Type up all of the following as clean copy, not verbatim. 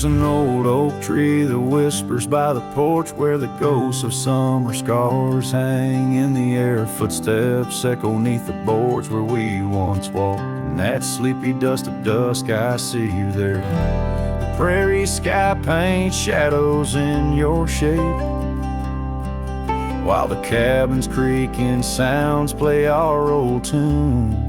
There's an old oak tree that whispers by the porch, where the ghosts of summer scars hang in the air. Footsteps echo neath the boards where we once walked. In that sleepy dust of dusk, I see you there. The prairie sky paints shadows in your shape, while the cabin's creaking sounds play our old tunes.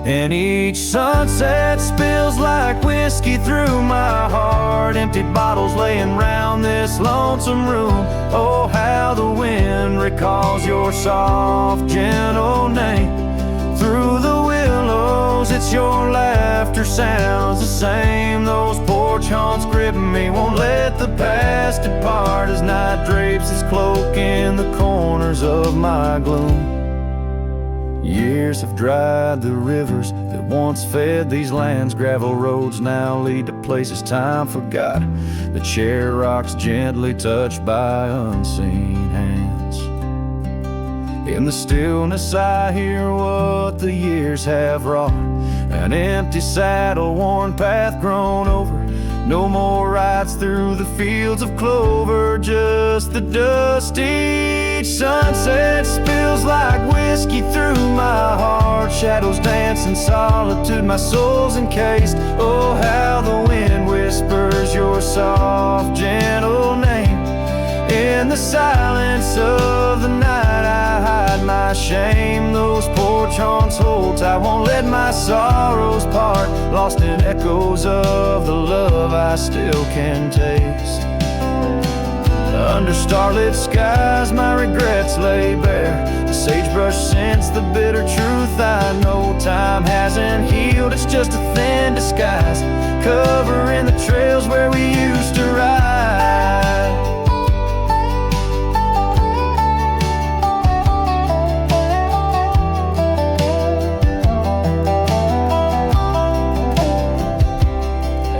And each sunset spills like whiskey through my heart. Empty bottles laying round this lonesome room. Oh, how the wind recalls your soft, gentle name. Through the willows, it's your laughter sounds the same. Those porch haunts grip me, won't let the past depart, as night drapes its cloak in the corners of my gloom. Years have dried the rivers that once fed these lands. Gravel roads now lead to places time forgot. The chair rocks gently touched by unseen hands. In the stillness I hear what the years have wrought. An empty saddle, worn path grown over. No more rides through the fields of clover, just the dusty. Each sunset spills like whiskey through my heart. Shadows dance in solitude, my soul's encased. Oh, how the wind whispers your soft, gentle name. In the silence of the night I hide my shame. Those porch haunts hold tight, won't let my sorrows part. Lost in echoes of the love I still can taste. Under starlit skies my regrets lay bare. The sagebrush scents the bitter truth I know. Time hasn't healed, it's just a thin disguise, covering the trails where we used to ride.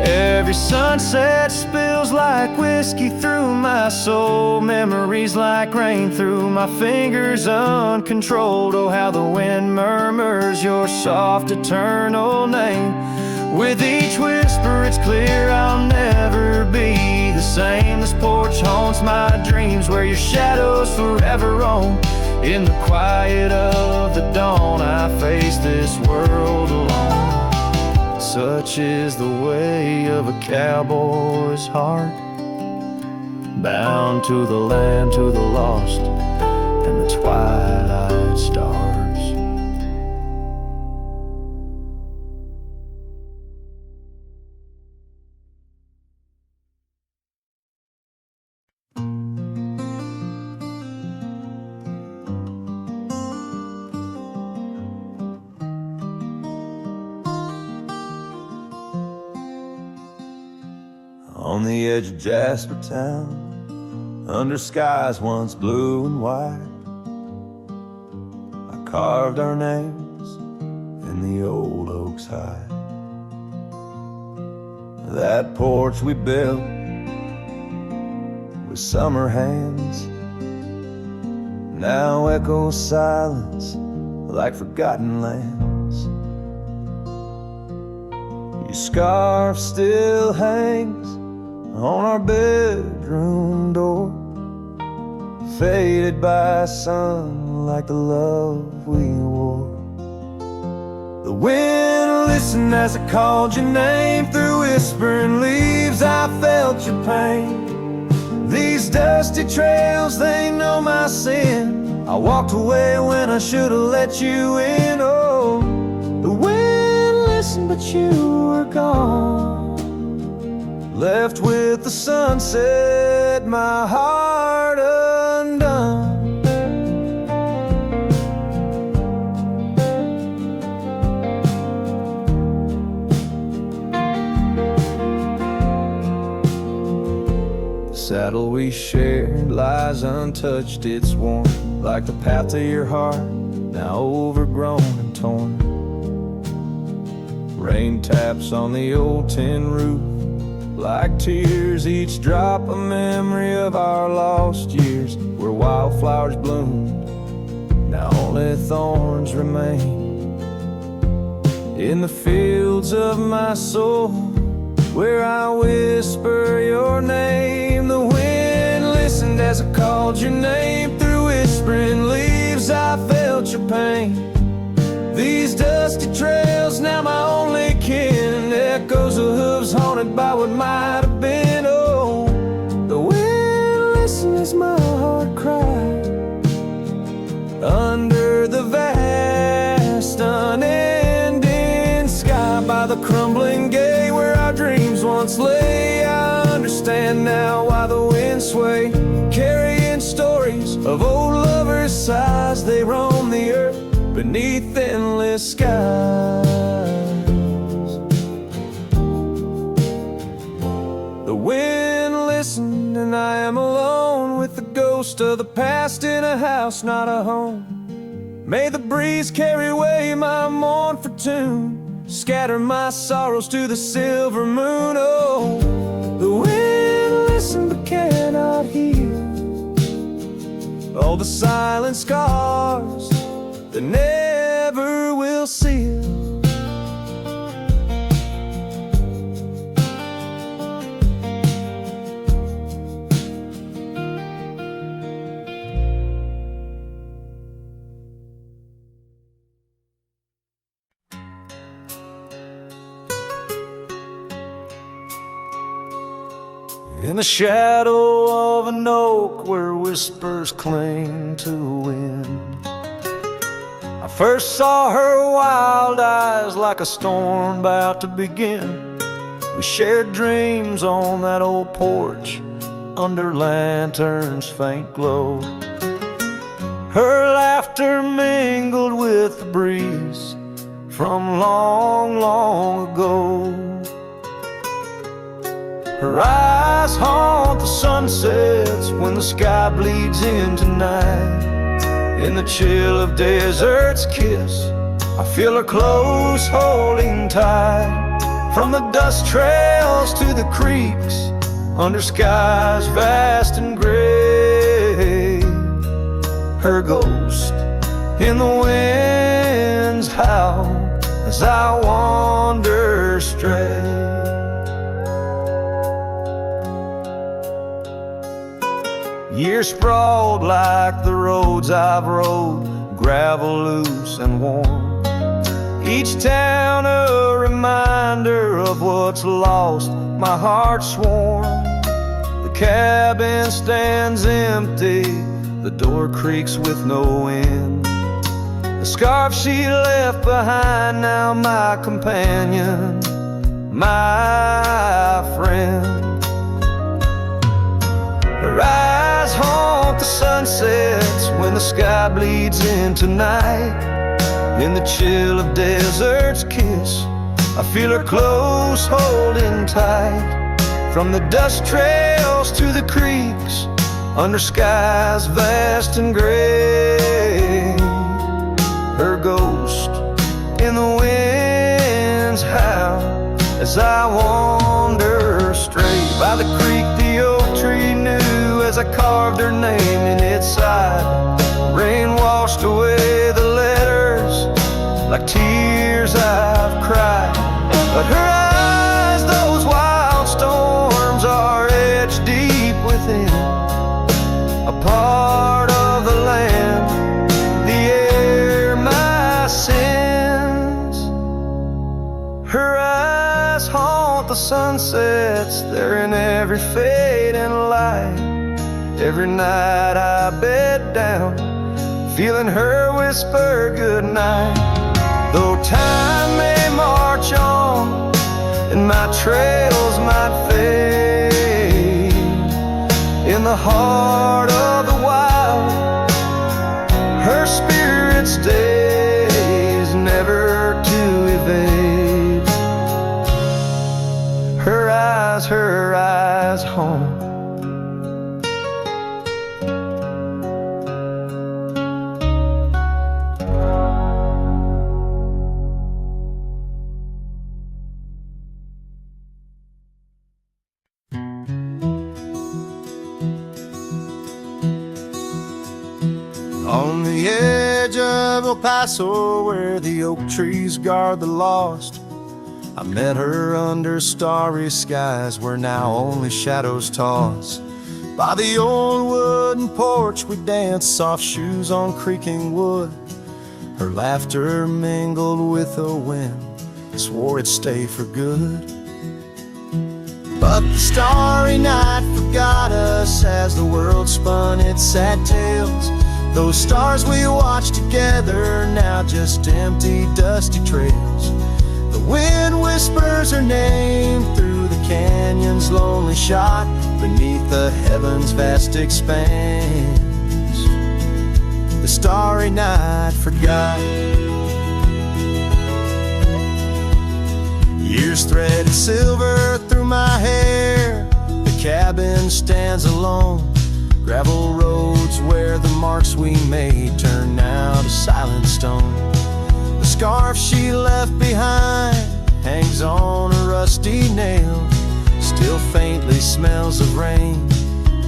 Every sunset spills like whiskey through my soul. Memories like rain through my fingers uncontrolled. Oh, how the wind murmurs your soft eternal name. With each whisper it's clear I'll never be the same. This porch haunts my dreams, where your shadows forever roam. In the quiet of the dawn I face this world alone. Such is the way of a cowboy's heart, bound to the land, to the lost, and the twilight stars. On the edge of Jasper Town, under skies once blue and white, I carved our names in the old oak's hide. That porch we built with summer hands now echoes silence like forgotten lands. Your scarf still hangs on our bedroom door, faded by sun like the love we wore. The wind listened as I called your name. Through whispering leaves I felt your pain. These dusty trails, they know my sin. I walked away when I should have let you in. Oh, the wind listened but you were gone, left with the sunset, my heart undone. The saddle we shared lies untouched, it's worn like the path to your heart, now overgrown and torn. Rain taps on the old tin roof like tears, each drop a memory of our lost years, where wildflowers bloomed, now only thorns remain. In the fields of my soul, where I whisper your name. The wind listened as I called your name. Through whispering leaves I felt your pain. These dusty trails now my only kin, echoes of hooves haunted by what might have been. Oh, the wind listened as my heart cried under the vast unending sky. By the crumbling gate where our dreams once lay, I understand now why the wind sway, carrying stories of old lovers' sighs. They roam the earth beneath endless skies. The wind listened and I am alone with the ghost of the past in a house, not a home. May the breeze carry away my mournful tune, scatter my sorrows to the silver moon. Oh, the wind listened but cannot hear all the silent scars that never will seal. In the shadow of an oak where whispers cling to the wind, I first saw her wild eyes like a storm about to begin. We shared dreams on that old porch under lanterns' faint glow. Her laughter mingled with the breeze from long, long ago. Her eyes haunt the sunsets when the sky bleeds into night. In the chill of desert's kiss, I feel her close holding tight. From the dust trails to the creeks, under skies vast and gray, her ghost in the wind's howl as I wander stray. Years sprawled like the roads I've rode, gravel loose and warm. Each town a reminder of what's lost, my heart sworn. The cabin stands empty, the door creaks with no end. The scarf she left behind, now my companion, my friend. Her eyes haunt the sunsets when the sky bleeds into night. In the chill of desert's kiss, I feel her close holding tight. From the dust trails to the creeks, under skies vast and gray, her ghost in the wind's howl as I wander straight. By the creek the oak tree knew as I carved her name in its side. Rain washed away the letters like tears I've cried. But her eyes, those wild storms, are etched deep within, a part of the land, the air, my sins. Her eyes haunt the sunsets, they're in every fading light. Every night I bed down, feeling her whisper goodnight. Though time may march on and my trails might fade, in the heart of the wild, her spirit stays, never to evade. Her eyes home. On the edge of El Paso, where the oak trees guard the lost, I met her under starry skies where now only shadows toss. By the old wooden porch we danced, soft shoes on creaking wood. Her laughter mingled with the wind, swore it'd stay for good. But the starry night forgot us as the world spun its sad tales. Those stars we watched together, now just empty, dusty trails. The wind whispers her name through the canyon's lonely shot, beneath the heaven's vast expanse. The starry night forgot. Years threaded silver through my hair. The cabin stands alone. Gravel roads where the marks we made turn now to silent stone. The scarf she left behind hangs on a rusty nail. Still faintly smells of rain,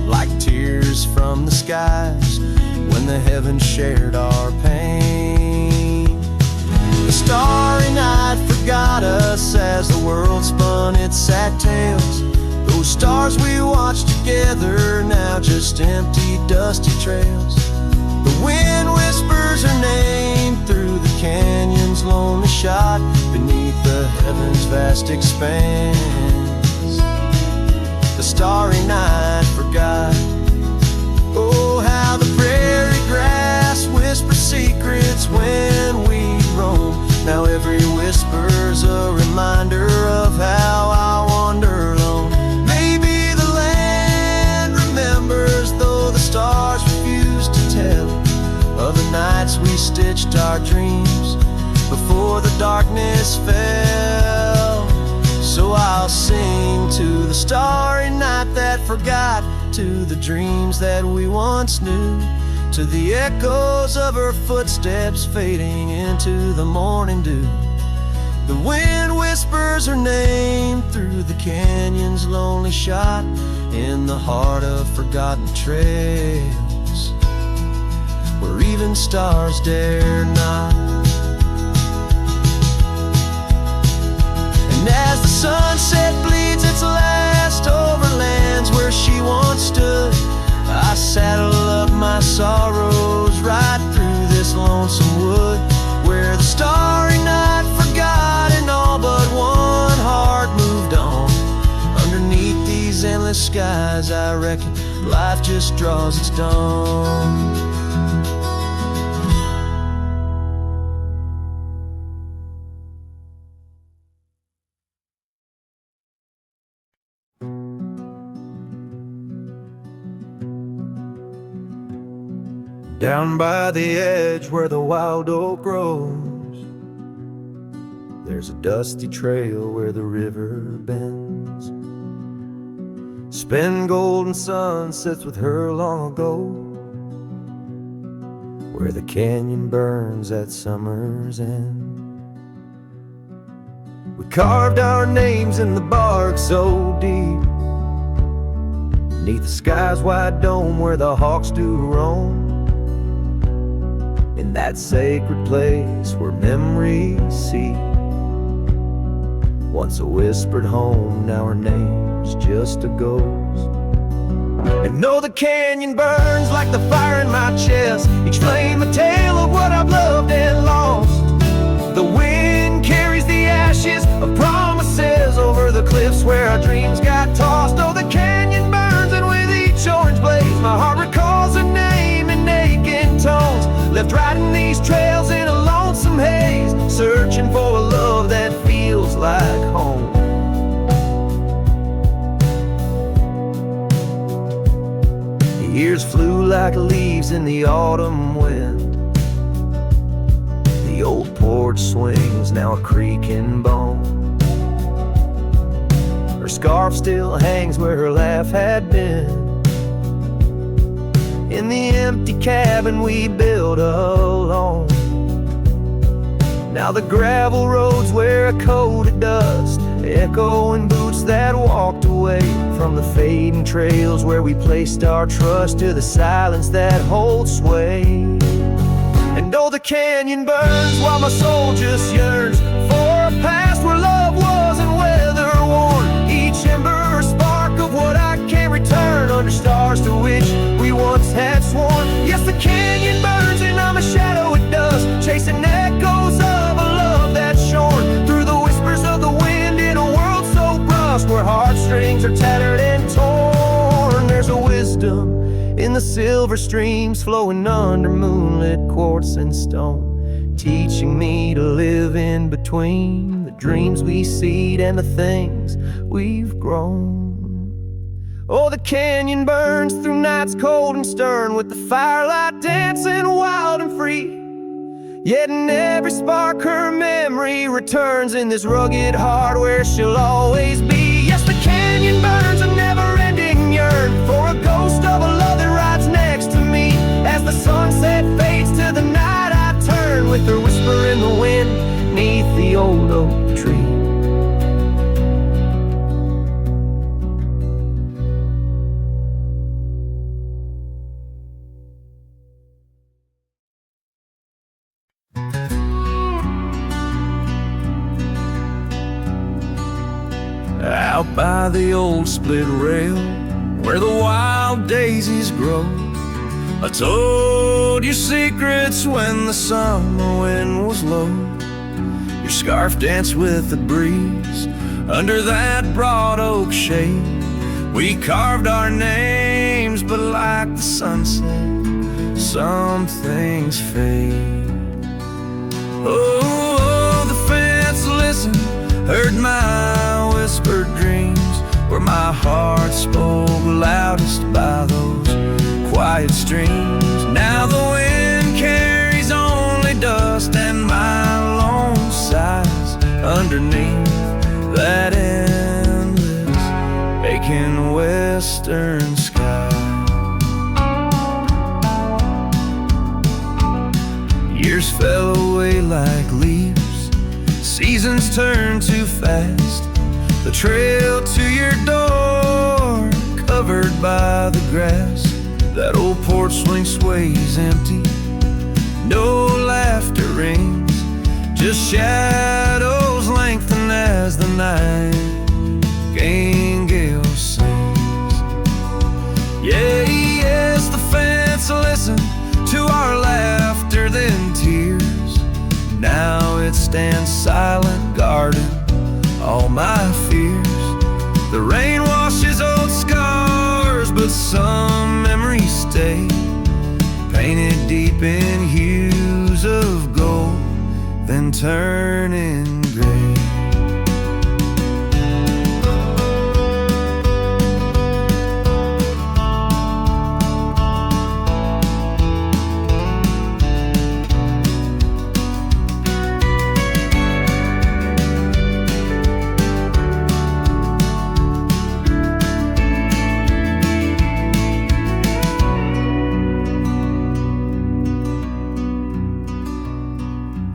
like tears from the skies when the heavens shared our pain. The starry night forgot us as the world spun its sad tales. Those stars we watched together, now just empty, dusty trails. The wind whispers her name through the canyon's lonely shot, beneath the heaven's vast expanse. The starry night forgot. Oh, how the prairie grass whispers secrets when we roam. Now every whisper's a reminder of how I wander alone. Maybe the land remembers, though the stars refuse to tell, of the nights we stitched our dreams before the darkness fell. So I'll sing to the starry night that forgot, to the dreams that we once knew, to the echoes of her footsteps fading into the morning dew. The wind whispers her name through the canyon's lonely shot, in the heart of forgotten trails, where even stars dare not. And as the sunset bleeds its last over lands where she once stood, I saddle up my sorrows right through this lonesome wood, where the starry night forgot and all but one heart moved on. Underneath these endless skies, I reckon life just draws its dawn. Down by the edge where the wild oak grows, there's a dusty trail where the river bends. Spend golden sunsets with her long ago, where the canyon burns at summer's end. We carved our names in the bark so deep, beneath the sky's wide dome where the hawks do roam. In that sacred place where memories seep, once a whispered home, now her name's just a ghost. And though the canyon burns like the fire in my chest, each flame a tale of what I've loved and lost. The wind carries the ashes of promises over the cliffs where our dreams got tossed. Oh, the canyon burns, and with each orange blaze my heart recalls her name in aching tones, left riding these trails in a lonesome haze, searching for a love that feels like home. The years flew like leaves in the autumn wind. The old porch swings, now a creaking bone. Her scarf still hangs where her laugh had been, in the empty cabin we built alone. Now the gravel roads wear a coat of dust, echoing boots that walked away from the fading trails where we placed our trust, to the silence that holds sway. And oh, the canyon burns while my soul just yearns for a past where love was silver streams flowing under moonlit quartz and stone, teaching me to live in between the dreams we seed and the things we've grown. Oh, the canyon burns through nights cold and stern, with the firelight dancing wild and free. Yet in every spark her memory returns, in this rugged heart where she'll always be. Yes, the canyon burns a never-ending yearn for a ghost of a love that rides next to me. As the sunset fades to the night, I turn with her whisper in the wind neath the old oak tree. Out by the old split rail where the wild daisies grow, I told you secrets when the summer wind was low. Your scarf danced with the breeze under that broad oak shade. We carved our names, but like the sunset, some things fade. Oh, the fence listened, heard my whispered dreams, where my heart spoke loudest by those quiet streams. Now the wind carries only dust, and my lone sighs underneath that endless, aching western sky. Years fell away like leaves, seasons turn too fast. The trail to your door, covered by the grass. That old porch swing sways empty, no laughter rings, just shadows lengthen as the nightingale sings. Yeah, yes, the fence listened to our laughter, then tears. Now it stands silent, guarding all my fears. The rain washes old scars, but some memories stay, painted deep in hues of gold, then turning gray.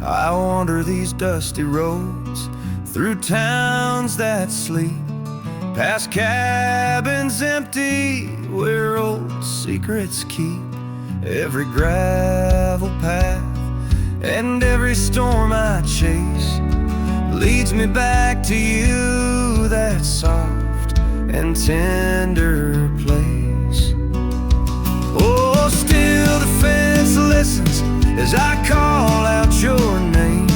I wander these dusty roads through towns that sleep, past cabins empty where old secrets keep. Every gravel path and every storm I chase leads me back to you, that soft and tender place. Oh, still the fence listens as I call out your name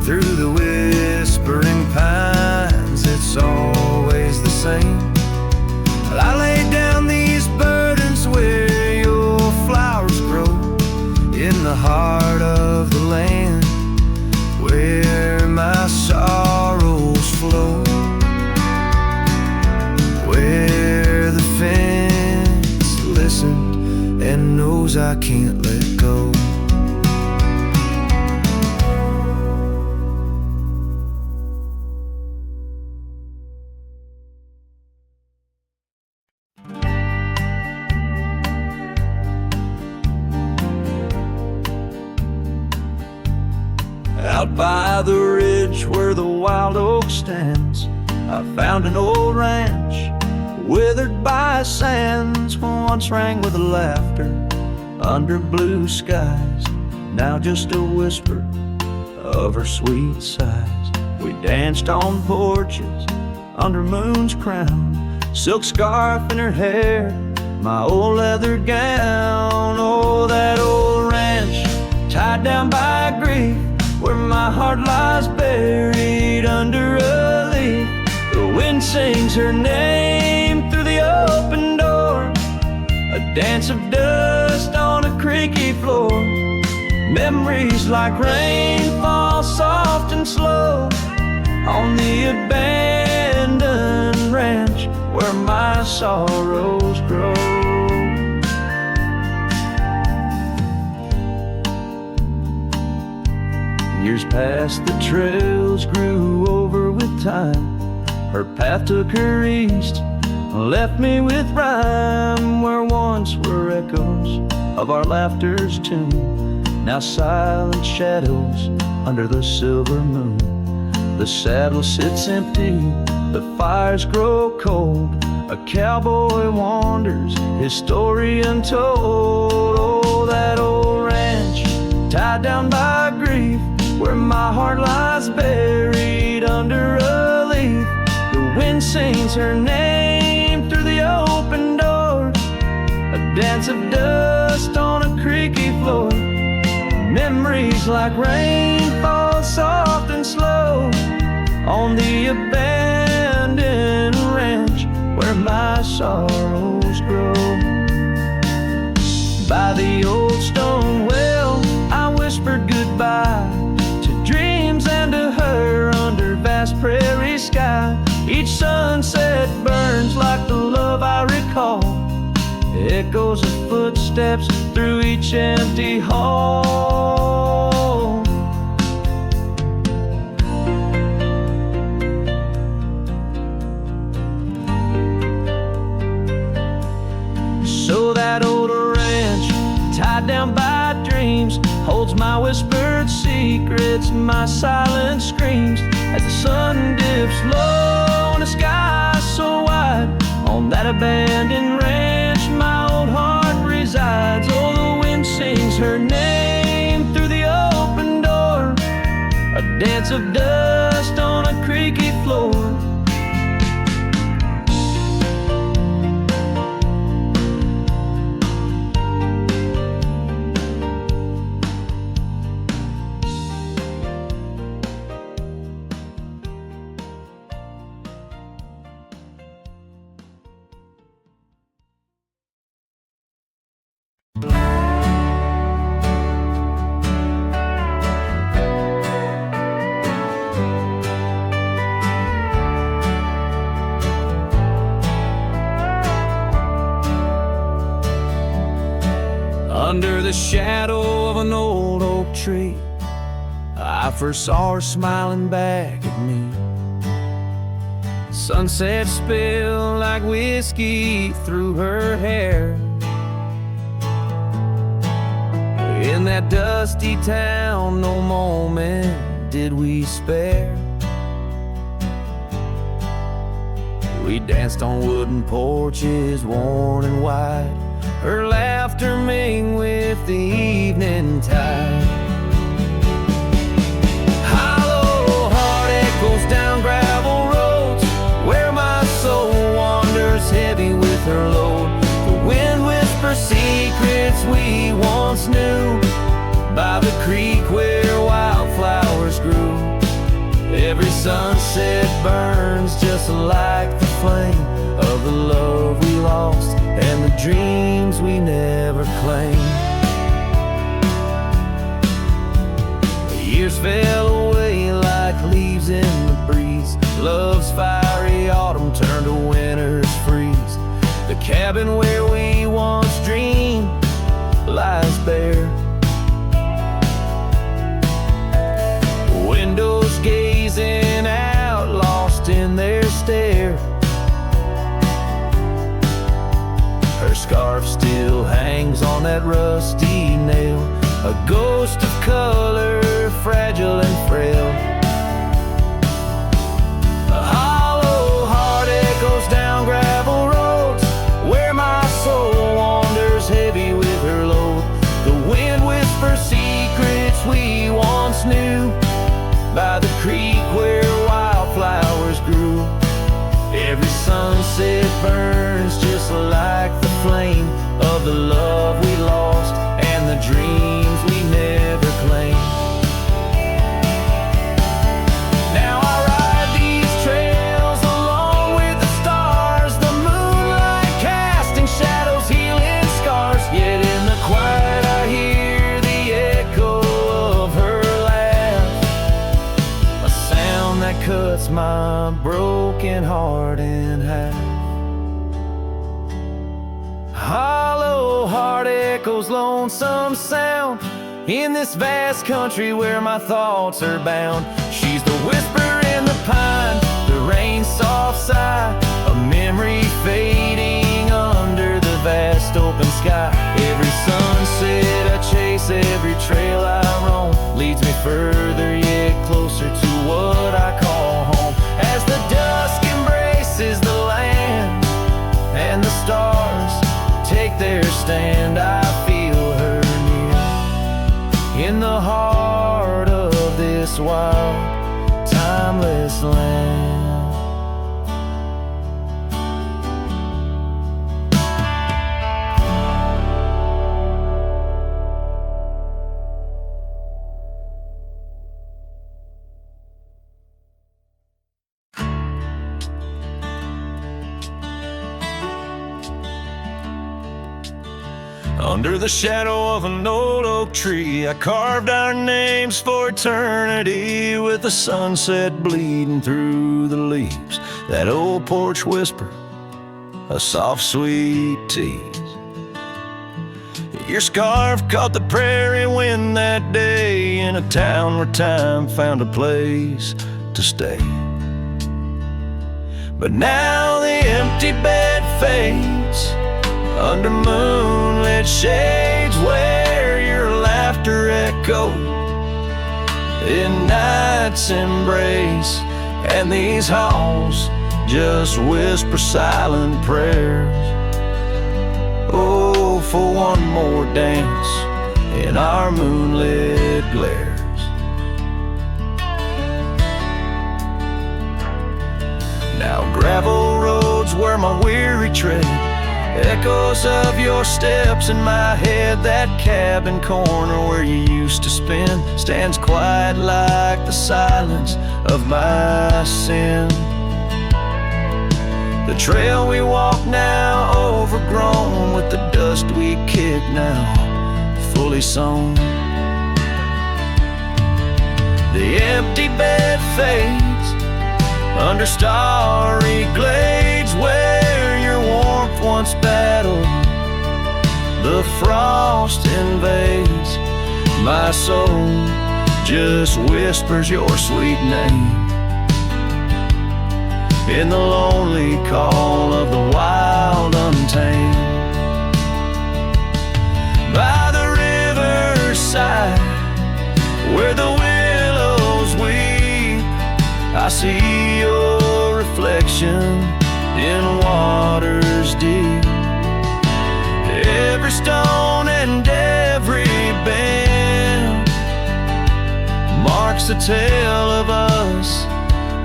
through the whispering pines. It's always the same. I lay down these burdens where your flowers grow, in the heart of the land where my sorrows flow, where the fence listened and knows I can't let go. Out by the ridge where the wild oak stands, I found an old ranch, withered by sands, once rang with laughter under blue skies, now just a whisper of her sweet sighs. We danced on porches under moon's crown, silk scarf in her hair, my old leather gown. Oh, that old ranch tied down by grief, where my heart lies buried under a leaf. The wind sings her name through the open door, a dance of dust creaky floor. Memories like rain fall soft and slow on the abandoned ranch where my sorrows grow. Years passed, the trails grew over with time. Her path took her east, left me with rhyme where once were echoes of our laughter's tune. Now silent shadows under the silver moon. The saddle sits empty, the fires grow cold. A cowboy wanders, his story untold. Oh, that old ranch, tied down by grief, where my heart lies buried under a leaf. The wind sings her name through the open door, a dance of dust on a creaky floor. Memories like rain fall soft and slow on the abandoned ranch where my sorrows grow. By the old stone well, I whispered goodbye to dreams and to her under vast prairie sky. Each sunset burns like the love I recall, echoes of footsteps through each empty hall. So that old ranch, tied down by dreams, holds my whispered secrets, my silent screams. As the sun dips low in a sky so wide, on that abandoned ranch my old heart resides. Oh, the wind sings her name through the open door, a dance of dust on a creaky floor. Under the shadow of an old oak tree, I first saw her smiling back at me. Sunset spilled like whiskey through her hair. In that dusty town, no moment did we spare. We danced on wooden porches, worn and wide, her laughter mingling with the evening tide. Hollow heart echoes down gravel roads, where my soul wanders heavy with her load. The wind whispers secrets we once knew, by the creek where wildflowers grew. Every sunset burns just like the flame of the love we lost and the dreams we never claimed. The years fell away like leaves in the breeze. Love's fiery autumn turned to winter's freeze. The cabin where we once dreamed lies bare. Windows gazing out, lost in their stare. Her scarf still hangs on that rusty nail, a ghost of color, fragile and frail. A hollow heart echoes down gravel roads, where my soul wanders heavy with her load. The wind whispers secrets we once knew, by the creek where wildflowers grew. Every sunset burns just like the flame of the love we lost and the dreams we never claimed. Now I ride these trails along with the stars, the moonlight casting shadows, healing scars. Yet in the quiet I hear my broken heart in half. Hollow heart echoes lonesome sound in this vast country where my thoughts are bound. She's the whisper in the pine, the rain's soft sigh, a memory fading under the vast open sky. Every sunset I chase, every trail I roam, leads me further yet closer to what I call home. As the dusk embraces the land and the stars take their stand, I feel her near in the heart of this wild, timeless land. Under the shadow of an old oak tree, I carved our names for eternity, with the sunset bleeding through the leaves. That old porch whisper, a soft sweet tease. Your scarf caught the prairie wind that day, in a town where time found a place to stay. But now the empty bed fades under moonlit shades, where your laughter echoed in night's embrace, and these halls just whisper silent prayers. Oh, for one more dance in our moonlit glares. Now gravel roads where my weary tread, echoes of your steps in my head. That cabin corner where you used to spend stands quiet like the silence of my sin. The trail we walk now overgrown, with the dust we kick now fully sown. The empty bed fades under starry glades, where your warmth once battled the frost invades. My soul just whispers your sweet name in the lonely call of the wild untamed. By the riverside where the willows weep, I see your reflection in waters deep. Every stone and every bend marks a tale of us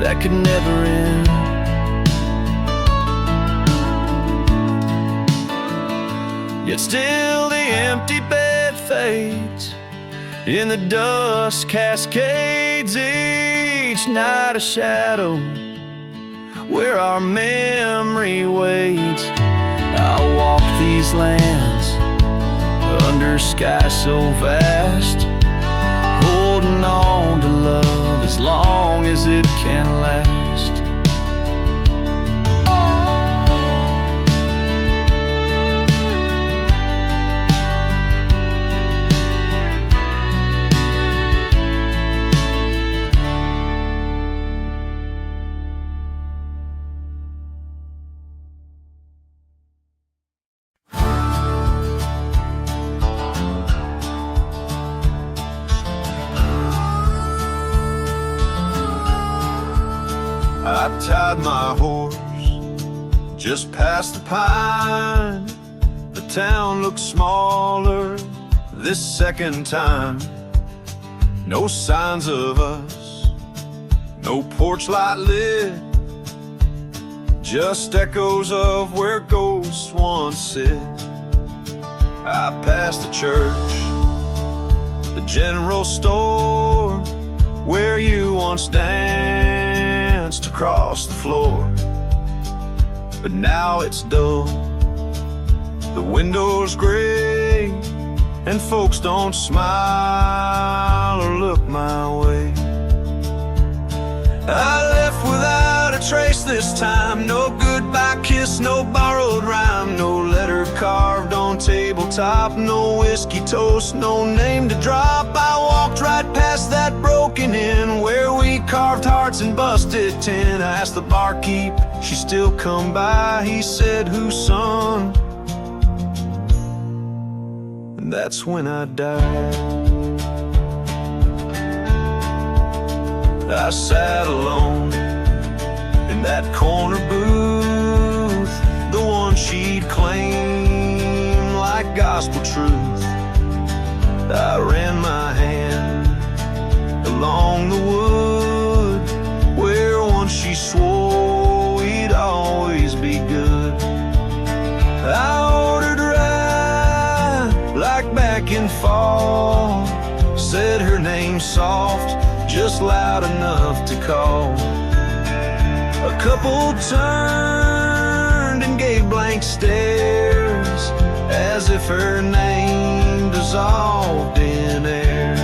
that could never end. Yet still the empty bed fades, in the dust cascades each night a shadow where our memory waits. I'll walk these lands under sky so vast, holding on to love as long as it can last. I tied my horse just past the pine. The town looks smaller this second time. No signs of us, no porch light lit, just echoes of where ghosts once sit. I passed the church, the general store, where you once danced across the floor. But now it's dull, the windows gray, and folks don't smile or look my way. I left left without a trace this time. No goodbye kiss, no borrowed rhyme, no letter carved on tabletop, no whiskey toast, no name to drop. I walked right past that broken inn where we carved hearts and busted tin. I asked the barkeep, she still come by. He said, whose son? And that's when I died. I sat alone in that corner booth, the one she'd claim like gospel truth. I ran my hand along the wood where once she swore we'd always be good. I ordered rye like back in fall, said her name soft, just loud enough to call. A couple turned and gave blank stares as if her name dissolved in air.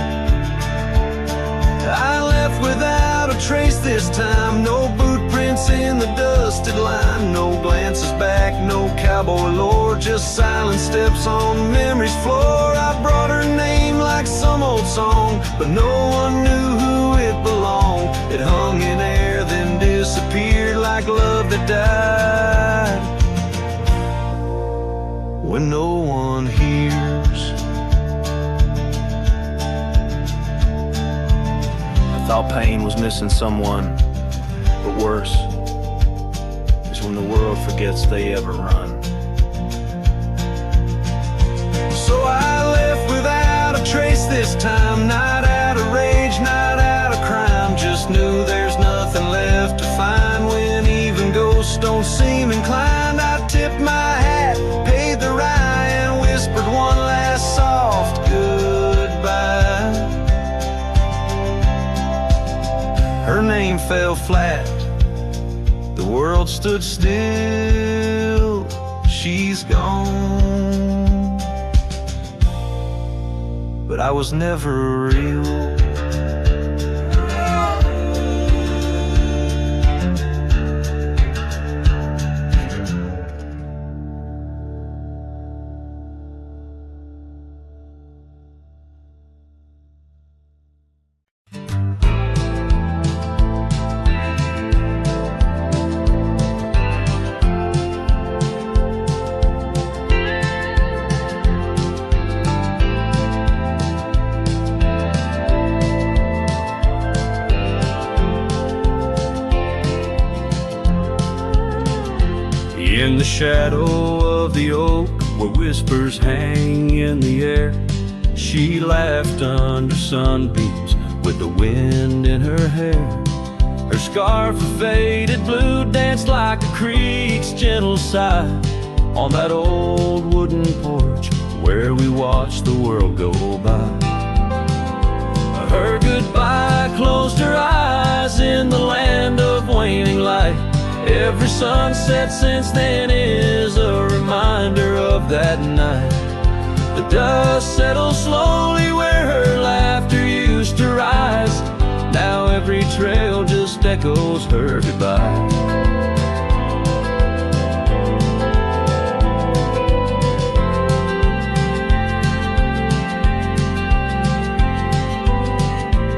I left without a trace this time, no boot prints in the dusted line, no glances back, no cowboy lore, just silent steps on memory's floor. I brought her name like some old song, but no one knew who it belonged. It hung in air, then disappeared like love that died when no one hears. I thought pain was missing someone, but worse is when the world forgets they ever run. So I left without a trace this time, not out of rage, not out of crime, just knew there's nothing left to find when even ghosts don't seem inclined. I tipped my hat, paid the rye, and whispered one last soft goodbye. Her name fell flat, the world stood still, she's gone, but I was never real. In the shadow of the oak, where whispers hang in the air, she laughed under sunbeams with the wind in her hair. Her scarf of faded blue danced like a creek's gentle sigh on that old wooden porch where we watched the world go by. Her goodbye closed her eyes in the land of waning light. Every sunset since then is a reminder of that night. The dust settles slowly where her laughter used to rise. Now every trail just echoes her goodbye.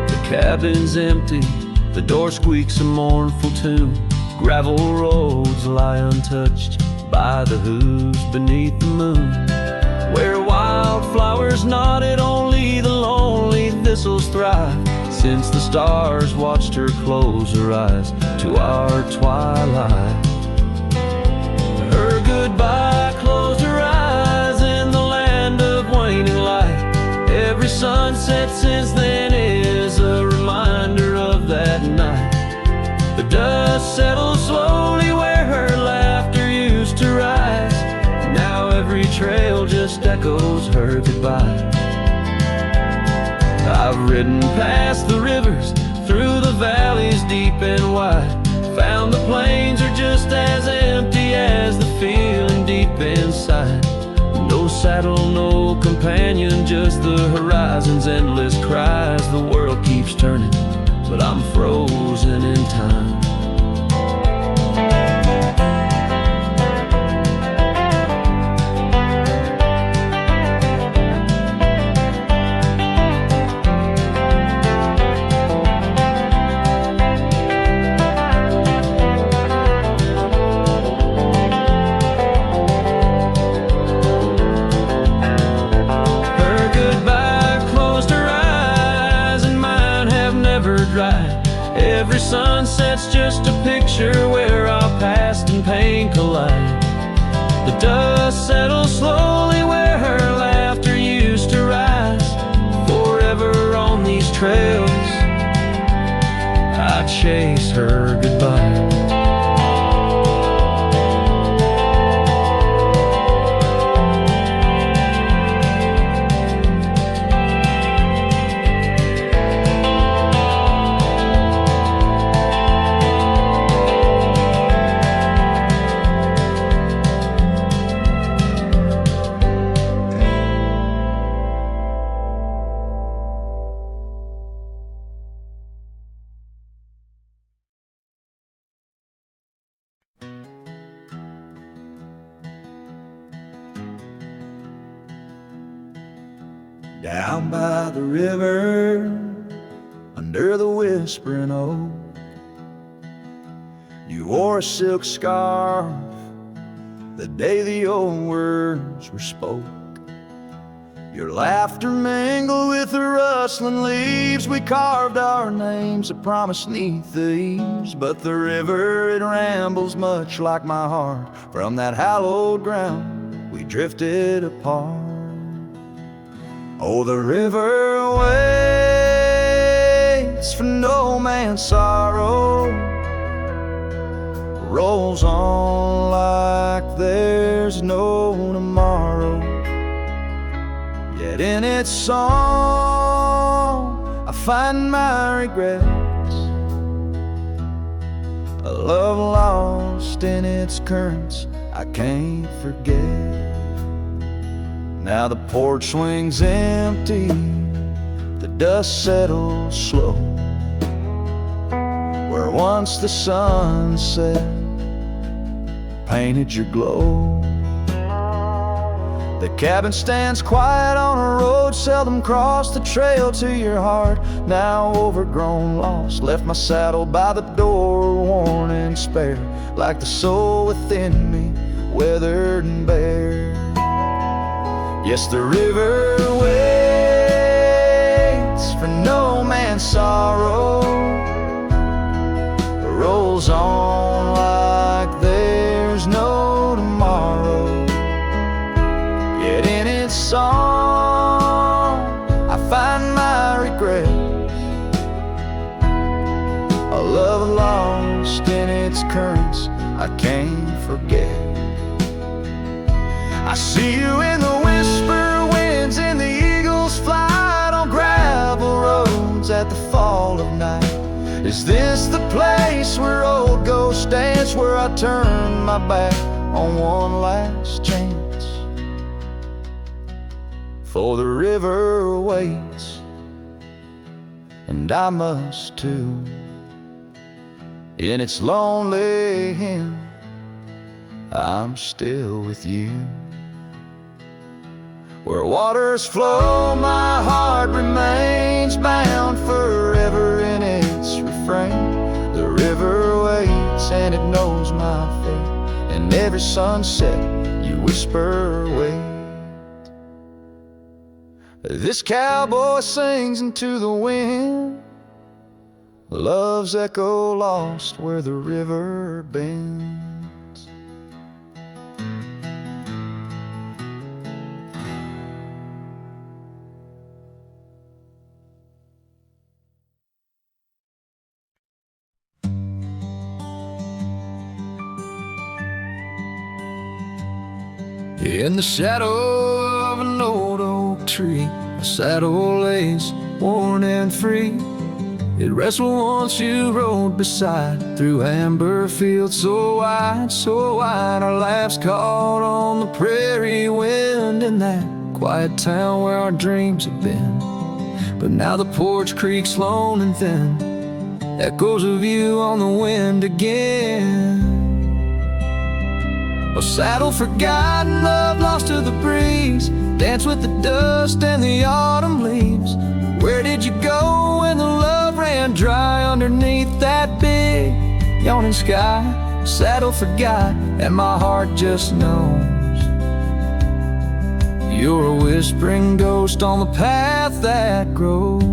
The cabin's empty, the door squeaks a mournful tune. Gravel roads lie untouched by the hooves beneath the moon. Where wildflowers nodded, only the lonely thistles thrive, since the stars watched her close her eyes to our twilight. Her goodbye closed her eyes in the land of waning light. Every sunset since then is a reminder of that night. The dust settles slowly where her laughter used to rise. Now every trail just echoes her goodbye. I've ridden past the rivers, through the valleys deep and wide, found the plains are just as empty as the feeling deep inside. No saddle, no companion, just the horizon's endless cries. The world keeps turning, but I'm frozen in time. night's just a picture where our past and pain collide. The dust settles slowly where her laughter used to rise. Forever on these trails, I chase her goodbye. Down by the river, under the whispering oak, you wore a silk scarf the day the old words were spoke. Your laughter mingled with the rustling leaves. We carved our names, a promise 'neath the eaves. But the river, it rambles much like my heart. From that hallowed ground, we drifted apart. Oh, the river waits for no man's sorrow, rolls on like there's no tomorrow. Yet in its song I find my regrets, a love lost in its currents I can't forget. Now the porch swings empty, the dust settles slow, where once the sunset painted your glow. The cabin stands quiet on a road seldom crossed, the trail to your heart, now overgrown, lost. Left my saddle by the door, worn and spare, like the soul within me, weathered and bare. Yes, the river waits for no man's sorrow, rolls on like there's no tomorrow. Yet in its song I find my regrets, a love lost in its currents I can't forget. I see you in the whisper winds, in the eagle's flight, on gravel roads at the fall of night. Is this the place where old ghosts dance, where I turn my back on one last chance? For the river waits, and I must too. In its lonely hymn, I'm still with you. Where waters flow, my heart remains bound forever in its refrain. The river waits and it knows my fate, and every sunset you whisper wait. This cowboy sings into the wind, love's echo lost where the river bends. In the shadow of an old oak tree, a saddle lays worn and free. It rests once you rode beside, through amber fields so wide, our laughs caught on the prairie wind, in that quiet town where our dreams have been. But now the porch creaks lone and thin, echoes of you on the wind again. A saddle forgotten, love lost to the breeze, dance with the dust and the autumn leaves. Where did you go when the love ran dry underneath that big yawning sky? Saddle forgot, and my heart just knows you're a whispering ghost on the path that grows.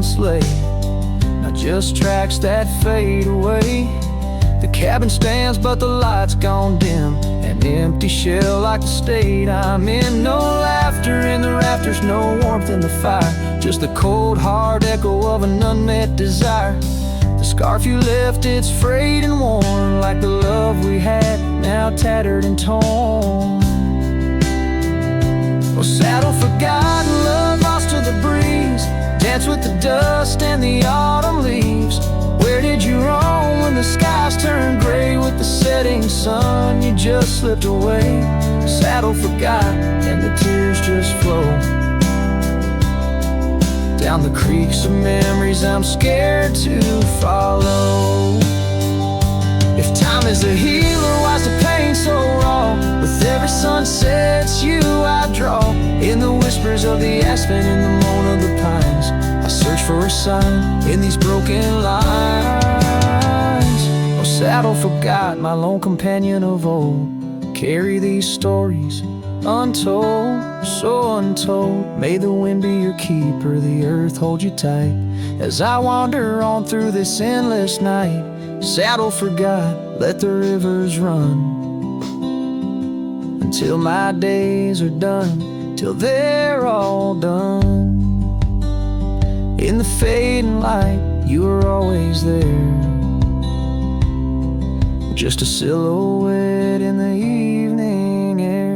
once laid, not just tracks that fade away. The cabin stands but the light's gone dim, an empty shell like the state I'm in. No laughter in the rafters, no warmth in the fire, just the cold hard echo of an unmet desire. The scarf you left, it's frayed and worn, like the love we had, now tattered and torn. Oh, saddle forgotten, love lost to the breeze, dance with the dust and the autumn leaves. Where did you roam when the skies turned gray? With the setting sun, you just slipped away. Saddle forgot, and the tears just flow down the creeks of memories I'm scared to follow. If time is a healer, why's the pain so raw? With every sunset, it's you I draw. In the whispers of the aspen, in the moan of the pines, I search for a sign in these broken lines. Oh, saddle forgot, my lone companion of old, carry these stories untold, so untold. May the wind be your keeper, the earth hold you tight, as I wander on through this endless night. Saddle forgot, let the rivers run until my days are done, till they're all done. In the fading light, you were always there, just a silhouette in the evening air.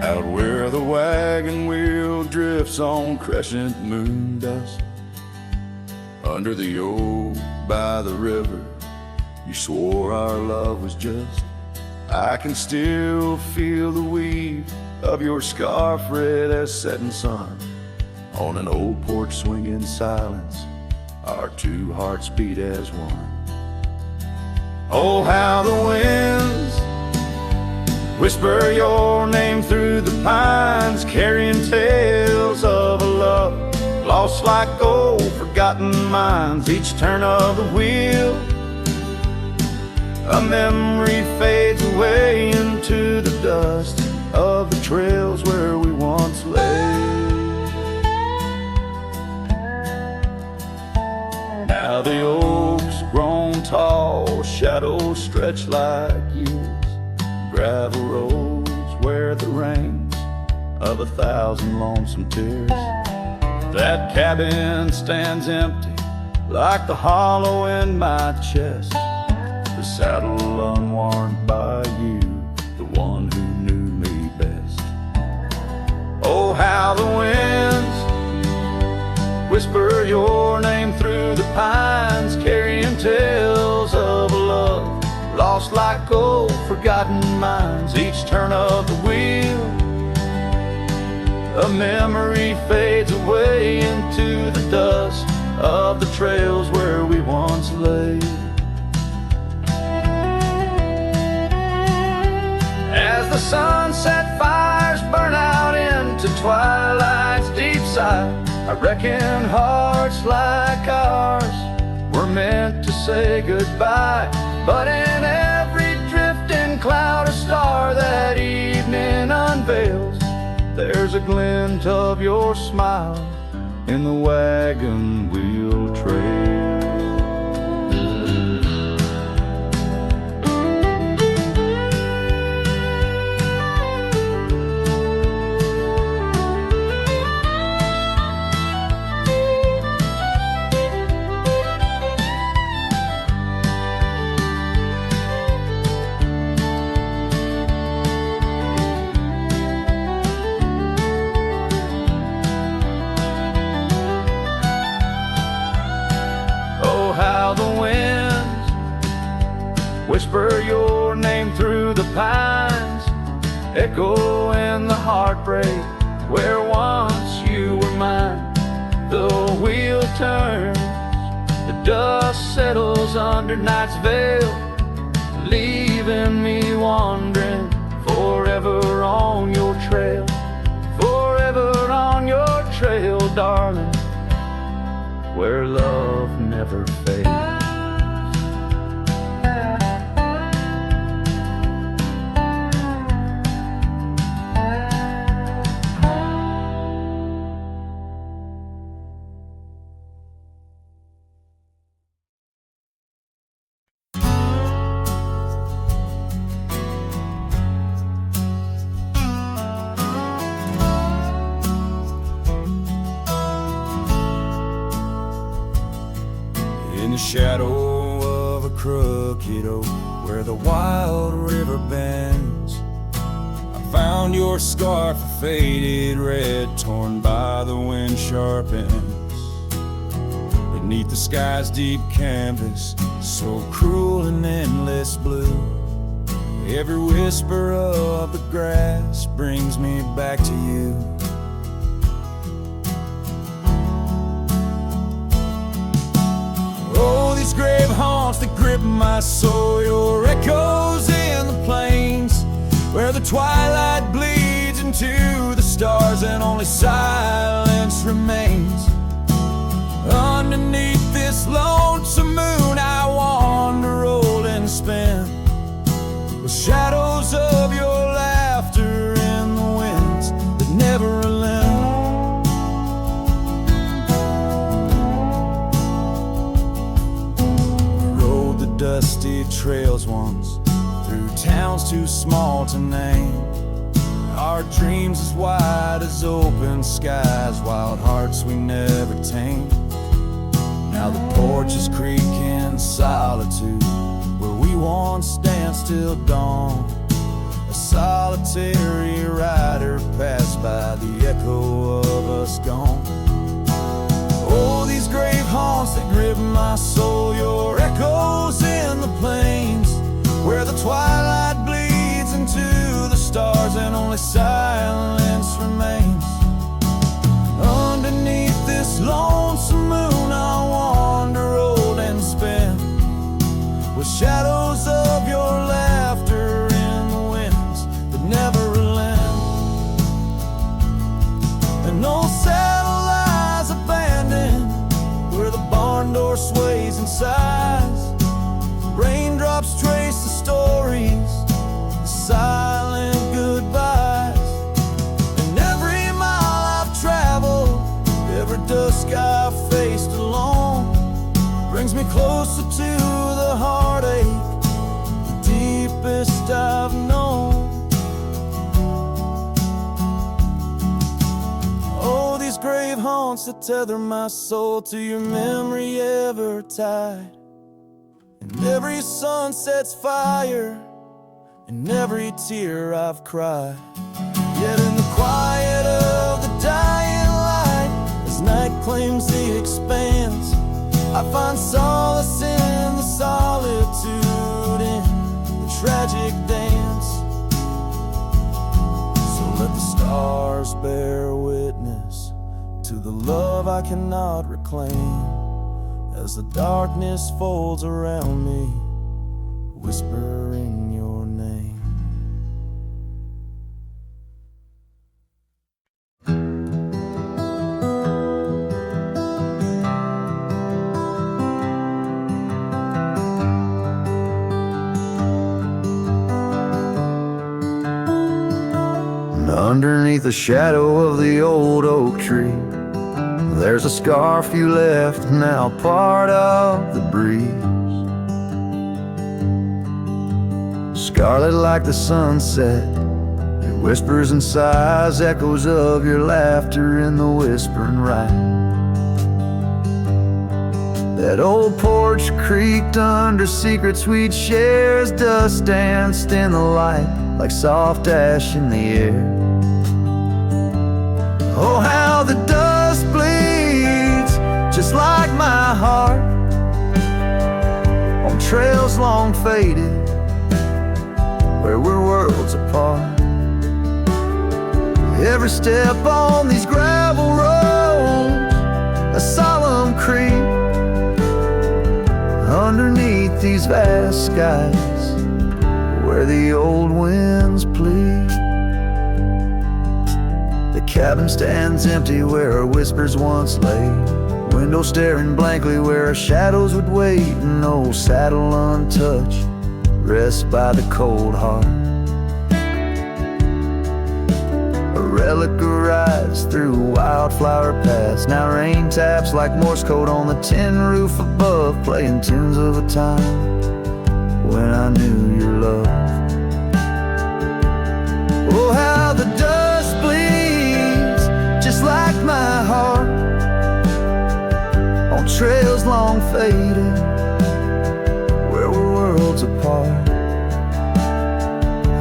Out where the wagon wheel drifts on crescent moon dust, under the oak by the river, you swore our love was just. I can still feel the weave of your scarf red as setting sun. On an old porch swing in silence, our two hearts beat as one. Oh, how the winds whisper your name through the pines, carrying tales of a love lost like old forgotten mines. Each turn of the wheel, a memory fades away into the dust of the trails where we once lay. Now the oaks grown tall, shadows stretch like years, gravel roads where the rains of 1,000 lonesome tears. That cabin stands empty like the hollow in my chest, the saddle unworn by you, the one who knew me best. Oh, how the winds whisper your name through the pines, carrying tales of a love lost like old forgotten mines. Each turn of the wheel, a memory fades away into the dust of the trails where we once lay. As the sunset fires burn out into twilight's deep side, I reckon hearts like ours were meant to say goodbye. But in every drifting cloud a star that evening unveils, there's a glint of your smile in the wagon wheel trail. Whisper your name through the pines, echo in the heartbreak where once you were mine. The wheel turns, the dust under night's veil, leaving me wandering forever on your trail, forever on your trail, darling, where love never fades. In the shadow of a crooked oak where the wild river bends, I found your scarf, a faded red, torn by the wind sharp ends. Beneath the sky's deep canvas, so cruel and endless blue, every whisper of the grass brings me back to you. Oh, these grave haunts that grip my soul, your echoes in the plains, where the twilight bleeds into the stars and only silence remains. Underneath this lonesome moon I wander, old and spent, with shadows of your laughter in the winds that never relent. Dusty trails once, through towns too small to name, our dreams as wide as open skies, wild hearts we never tamed. Now the porch is creaking solitude, where we once danced till dawn. A solitary rider passed by, the echo of us gone. Oh, these grave haunts that grip my soul, your echoes in the plains, where the twilight bleeds into the stars and only silence remains. Underneath this lonesome moon I wander, old and spent, with shadows of your laughter in the winds that never relent. And no saddle lies abandoned, where the barn door sways and sighs. Raindrops trace the stories, the silent goodbyes. And every mile I've traveled, every dusk I've faced alone, brings me closer to the heartache, the deepest I've known. Oh, these grave haunts that tether my soul to your memory ever tied. And every sunset's fire, and every tear I've cried. Yet in the quiet of the dying light, as night claims the expanse, I find solace in the solitude, in the tragic dance. So let the stars bear witness to the love I cannot reclaim, as the darkness folds around me, whispering your name. And underneath the shadow of the old oak tree, there's a scarf you left, now part of the breeze. Scarlet like the sunset, it whispers and sighs, echoes of your laughter in the whispering ride. That old porch creaked under secrets we'd share, as dust danced in the light like soft ash in the air. Oh, how the dust bleeds, just like my heart, on trails long faded, where we're worlds apart. Every step on these gravel roads, a solemn creep, underneath the these vast skies where the old winds plead. The cabin stands empty where our whispers once lay, window staring blankly where our shadows would wait. An old saddle untouched rests by the cold heart, a relic arrives through wildflower paths. Now rain taps like Morse code on the tin roof above, playing tunes of a time when I knew your love. Oh, how the dust bleeds just like my heart on trails long faded where we're worlds apart.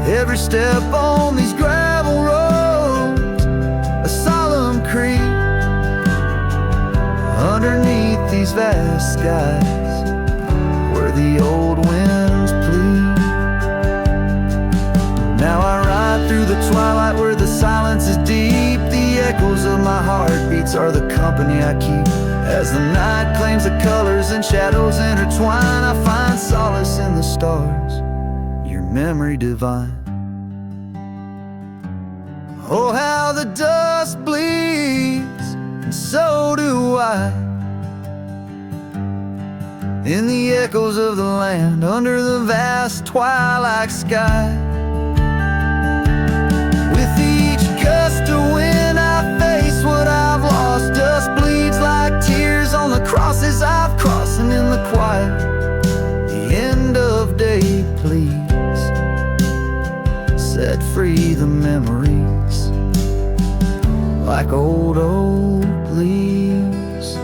Every step on these gravel roads, a solemn creep underneath these vast skies where the old winds plead. Now I ride through the twilight where the silence is deep. The echoes of my heartbeats are the company I keep. As the night claims the colors and shadows intertwine, I find solace in the stars, your memory divine. Oh, how the dust bleeds, and so do I, in the echoes of the land under the vast twilight sky. With each gust of wind I face what I've lost. Dust bleeds like tears on the crosses I've crossed, and in the quiet, the end of day please set free the memories like old leaves.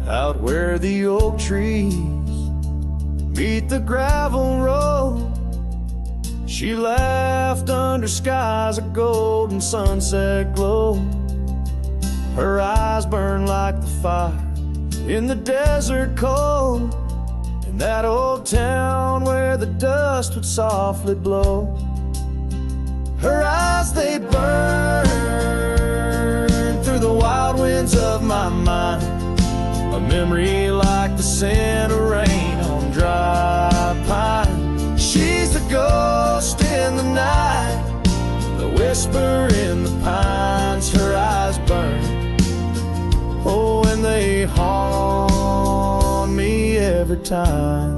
Out where the oak trees meet the gravel road, she laughed under skies of golden sunset glow. Her eyes burned like the fire in the desert cold, in that old town where the dust would softly blow. Her eyes, they burn through the wild winds of my mind, a memory like the scent of rain on dry pine. She's the ghost in the night, the whisper in the pines. Her eyes burn, oh, and they haunt me every time.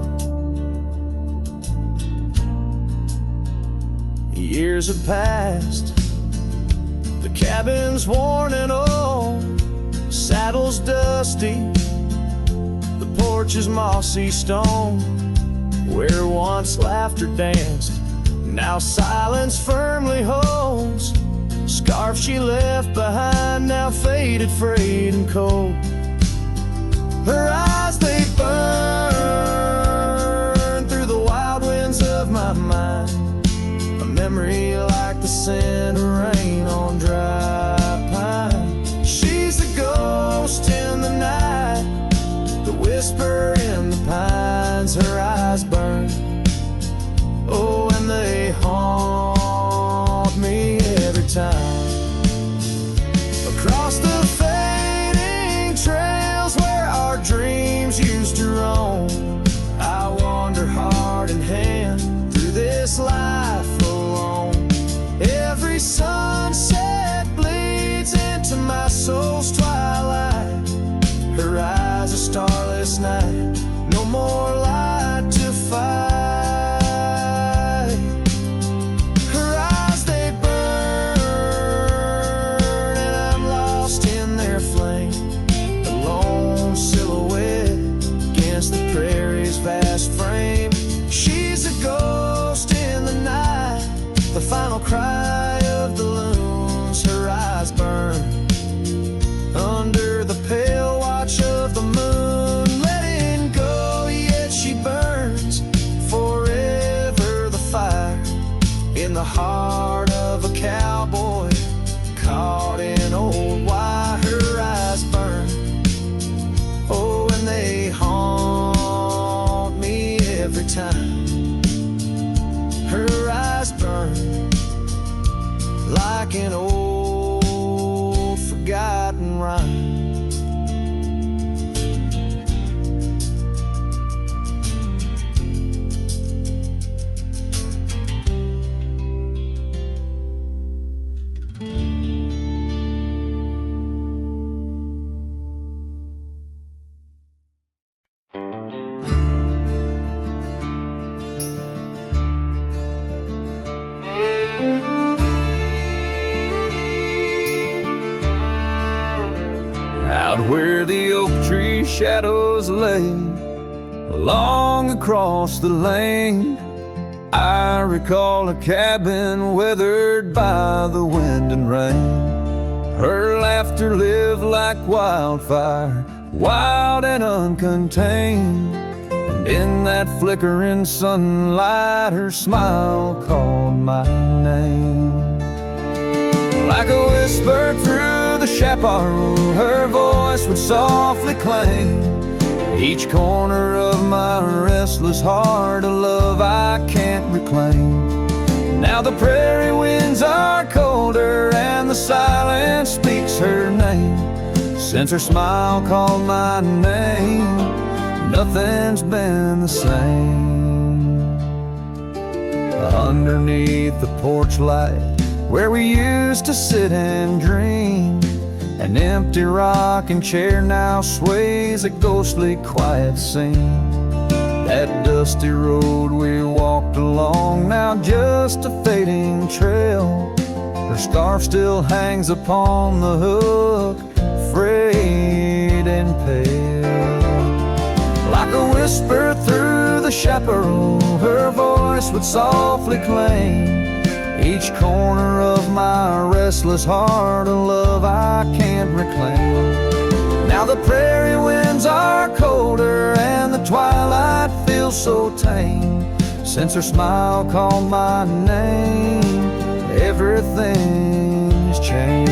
Years have passed, the cabin's worn and old, saddle's dusty, the porch is mossy stone. Where once laughter danced, now silence firmly holds. Scarf she left behind, now faded, frayed and cold. Her eyes, they burn through the wild winds of my mind, a memory like the scent of rain on dry pine. She's the ghost in the night, the whisper in the pines. Her eyes burn, oh, and they haunt me every time. Across the fading Out where the oak tree shadows lay along across the lane, I recall a cabin weathered by the wind and rain. Her laughter lived like wildfire, wild and uncontained, and in that flickering sunlight her smile called my name. Like a whisper through the chaparral, her voice would softly claim each corner of my restless heart, a love I can't reclaim. Now the prairie winds are colder and the silence speaks her name. Since her smile called my name, nothing's been the same. Underneath the porch light where we used to sit and dream, an empty rocking chair now sways a ghostly quiet scene. That dusty road we walked along, now just a fading trail. Her scarf still hangs upon the hook, frayed and pale. Like a whisper through the chaparral, her voice would softly claim each corner of my restless heart, a love I can't reclaim. Now the prairie winds are colder and the twilight feels so tame. Since her smile called my name, everything's changed.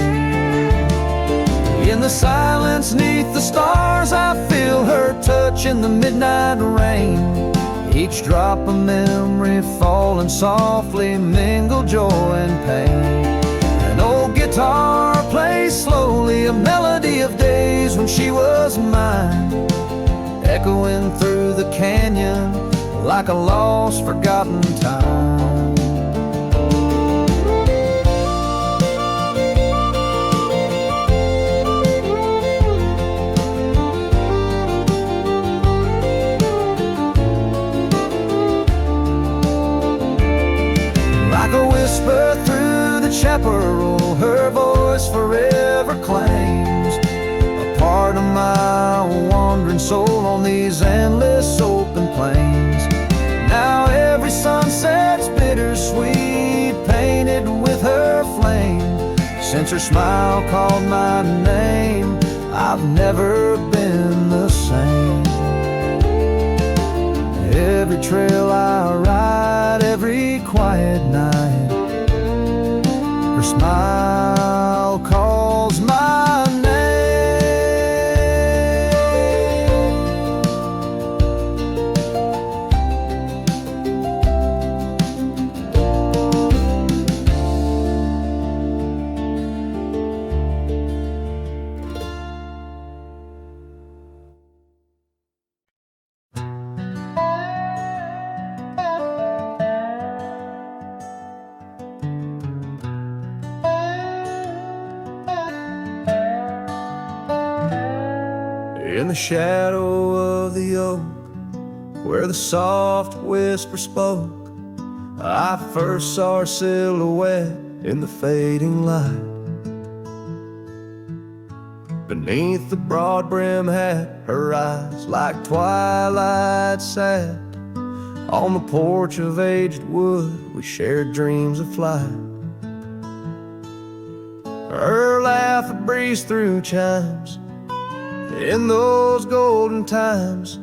In the silence neath the stars, I feel her touch in the midnight rain. Each drop of memory falling softly mingle joy and pain. An old guitar plays slowly a melody of days when she was mine, echoing through the canyon like a lost forgotten time. Like a whisper through the chaparral, her voice forever claims a part of my wandering soul on these endless open plains. Now every sunset's bittersweet, painted with her flame. Since her smile called my name, I've never been the same. Every trail I ride, every quiet night, her smile calls my name. In the shadow of the oak, where the soft whisper spoke, I first saw her silhouette in the fading light. Beneath the broad brim hat, her eyes like twilight sat. On the porch of aged wood, we shared dreams of flight. Her laugh breezed through chimes in those golden times,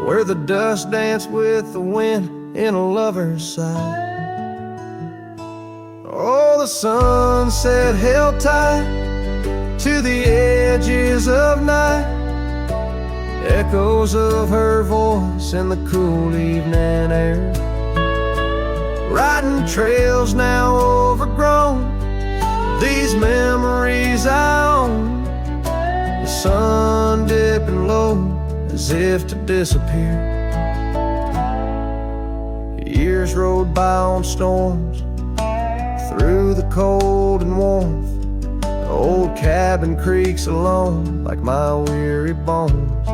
where the dust danced with the wind in a lover's sigh. Oh, the sunset held tight to the edges of night, echoes of her voice in the cool evening air. Riding trails now overgrown, these memories I own. The sun dipping low as if to disappear. Years rode by on storms, through the cold and warmth. The old cabin creaks alone like my weary bones.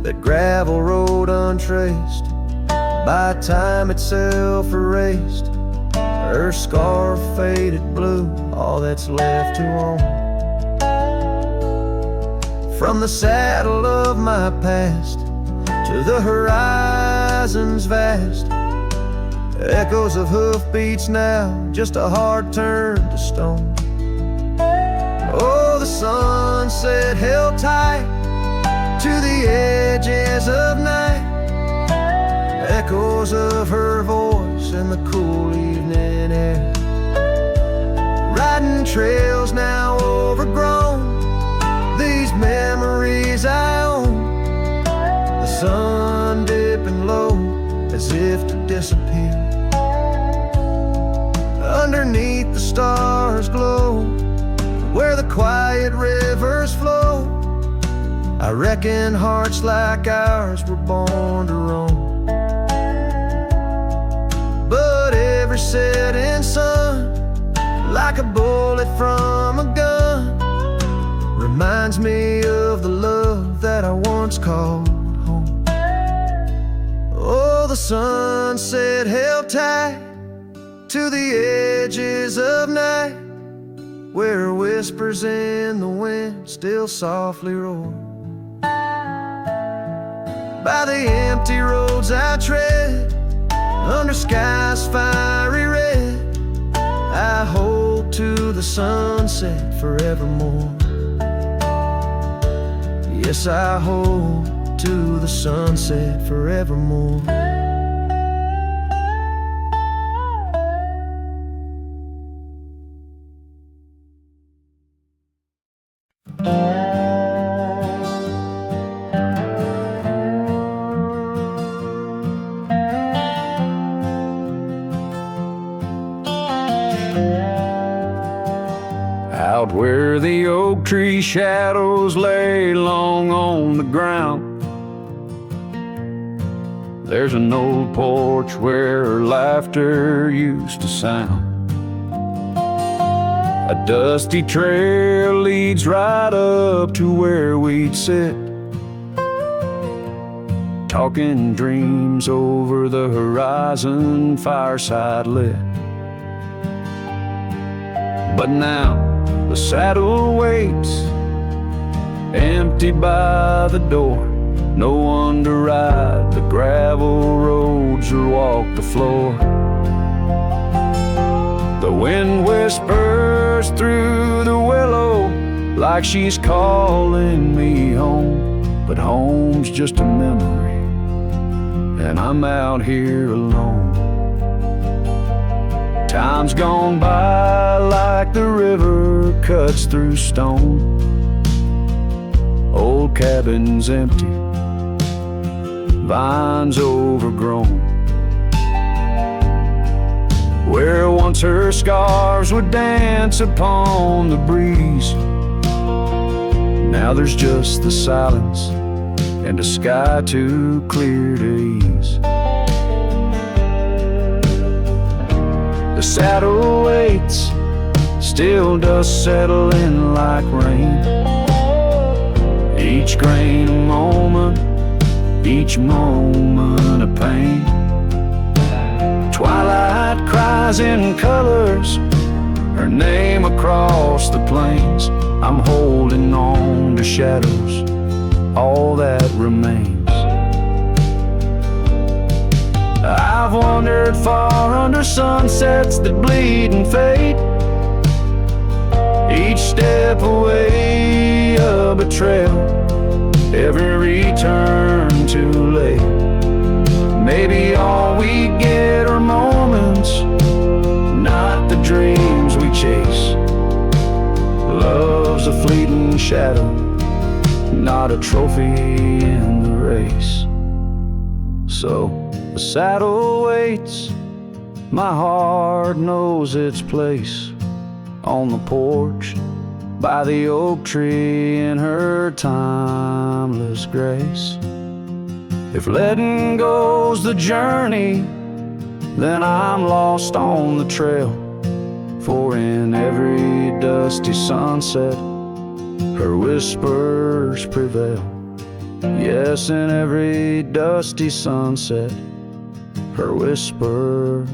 That gravel road untraced, by time itself erased. Her scarf faded blue, all that's left to own. From the saddle of my past to the horizons vast, echoes of hoofbeats now, just a heart turned to stone. Oh, the sunset held tight to the edges of night, echoes of her voice in the cool evening air. Riding trails now overgrown, these memories I own. The sun dipping low as if to disappear. Underneath the stars glow, where the quiet rivers flow. I reckon hearts like ours were born to roam. But every setting sun, like a bullet from a gun, reminds me of the love that I once called home. Oh, the sunset held tight to the edges of night, where whispers in the wind still softly roar. By the empty roads I tread, under skies fiery red, I hold to the sunset forevermore. Yes, I hold to the sunset forevermore. Out where the oak tree shadows lay long on the ground, there's an old porch where laughter used to sound. A dusty trail leads right up to where we'd sit, talking dreams over the horizon, fireside lit. But now the saddle waits, empty by the door. No one to ride the gravel roads or walk the floor. The wind whispers through the willow like she's calling me home, but home's just a memory, and I'm out here alone. Time's gone by like the river cuts through stone. Old cabins empty, vines overgrown. Where once her scarves would dance upon the breeze, now there's just the silence and a sky too clear to ease. The saddle waits, still dust settling like rain. Each grain a moment, each moment a pain. Twilight cries in colors, her name across the plains. I'm holding on to shadows, all that remains. I've wandered far under sunsets that bleed and fade, each step away a betrayal, every return too late. Maybe all we get are moments, not the dreams we chase. Love's a fleeting shadow, not a trophy in the race. So the saddle waits, my heart knows its place on the porch by the oak tree in her timeless grace. If letting go's the journey, then I'm lost on the trail. For in every dusty sunset, her whispers prevail. Yes, in every dusty sunset, her whispers